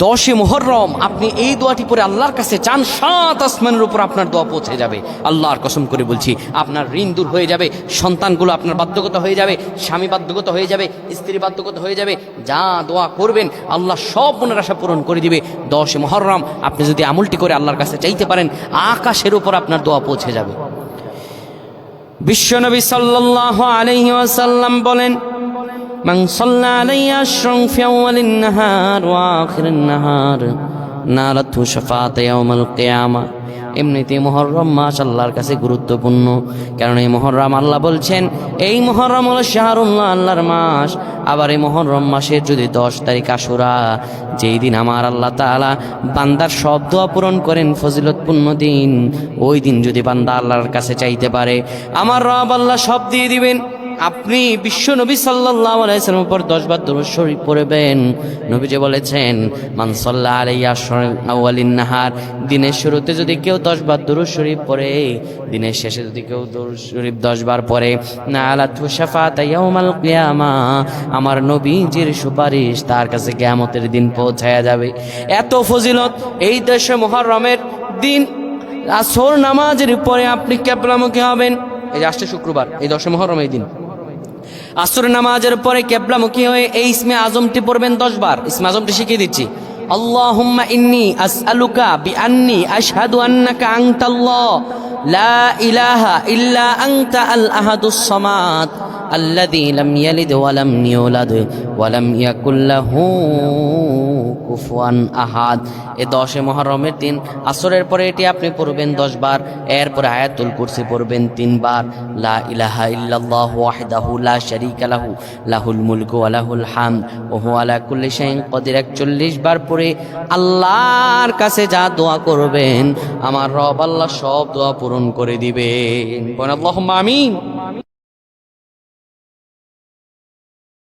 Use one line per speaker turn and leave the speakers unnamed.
10 মুহররম আপনি এই দোয়াটি পড়ে আল্লাহর কাছে চান, 7 আসমানের উপর আপনার দোয়া পৌঁছে যাবে। আল্লাহর কসম করে বলছি, আপনার ঋণ দূর হয়ে যাবে, সন্তানগুলো আপনার বাধ্যগত হয়ে যাবে, স্বামী বাধ্যগত হয়ে যাবে, স্ত্রী বাধ্যগত হয়ে যাবে। যা দোয়া করবেন আল্লাহ সব মনের আশা পূরণ করে দিবে। 10 মুহররম আপনি যদি আমলটি করে আল্লাহর কাছে চাইতে পারেন, আকাশের উপর আপনার দোয়া পৌঁছে যাবে। বিশ্বনবী সাল্লাল্লাহু আলাইহি ওয়াসাল্লাম বলেন, মান সাল্লা আলাইয়া আশরান ফি আউয়ালিন নাহার ওয়া আখিরিন নাহার নালাতহু শাফাআত ইয়াউমাল কিয়ামা। এমনিতে মুহররম মাস আল্লাহর কাছে গুরুত্বপূর্ণ, কারণ এই মুহররম আল্লাহ বলছেন এই মুহররম হলো শাহরুল্লাহ, আল্লাহর মাস। আবার এই মুহররম মাসের যদি 10 তারিখ আশুরা, যেই দিন আমার আল্লাহ তাআলা বান্দার সব দোয়া পূরণ করেন, ফজিলতপূর্ণ দিন, ওই দিন যদি বান্দা আল্লাহর কাছে চাইতে পারে, আমার রব আল্লাহ সব দিয়ে দিবেন। আপনি বিশ্ব নবী সাল্লাল্লাহু আলাইহি ওয়াসাল্লামের উপর 10 বার দরুদ শরীফ পড়বেন। নবীজি বলেছেন, মান সাল্লা আলাইয়া আউয়ালিন নাহার, দিনের শুরুতে যদি কেউ 10 বার দরুদ শরীফ পড়ে, দিনের শেষে যদি কেউ দরুদ শরীফ 10 বার পড়ে, নালাতহু শাফাআত ইয়াউমাল কিয়ামা, আমার নবীজির সুপারিশ তার কাছে কিয়ামতের দিন পৌঁছায়া যাবে। এত ফজিলত এই 10 মুহররমের দিন আসর নামাজের পরে আপনি কিবলামুখী হবেন। এই যে আসছে শুক্রবার, এই 10 মুহররম এই দিন আসর নামাজের পরে কিবলামুখী হয়ে এই ইসমে আজমটি পড়বেন 10 বার। ইসমে আজমটি শিখিয়ে দিচ্ছি। আল্লাহুম্মা ইন্নী আসআলুকা বিআন্নী আশহাদু আন্নাকা আনতাল্লাহ লা ইলাহা ইল্লা আনতা আল আহাদুস সামাদ আল্লাযী লাম ইয়ালিদ ওয়া লাম ইউলাদ ওয়া লাম ইয়াকুল লাহু কুফুয়ান আহাদ। এই 10 মুহররমের দিন আসরের পরে এটি আপনি পড়বেন 10 বার। এরপরে আয়াতুল কুরসি পড়বেন 3 বার। লা ইলাহা ইল্লাল্লাহু ওয়াহদাহু লা শারীকা লাহু লাহুল মুলকু ওয়া লাহুল হামদ ওয়া হুয়া আলা কুল্লি শাইইন কাদির 41 বার পড়ে আল্লাহর কাছে যা দোয়া করবেন, আমার রব আল্লাহ সব দোয়া পূরণ করে দিবেন। বলেন আল্লাহুম্মা আমিন।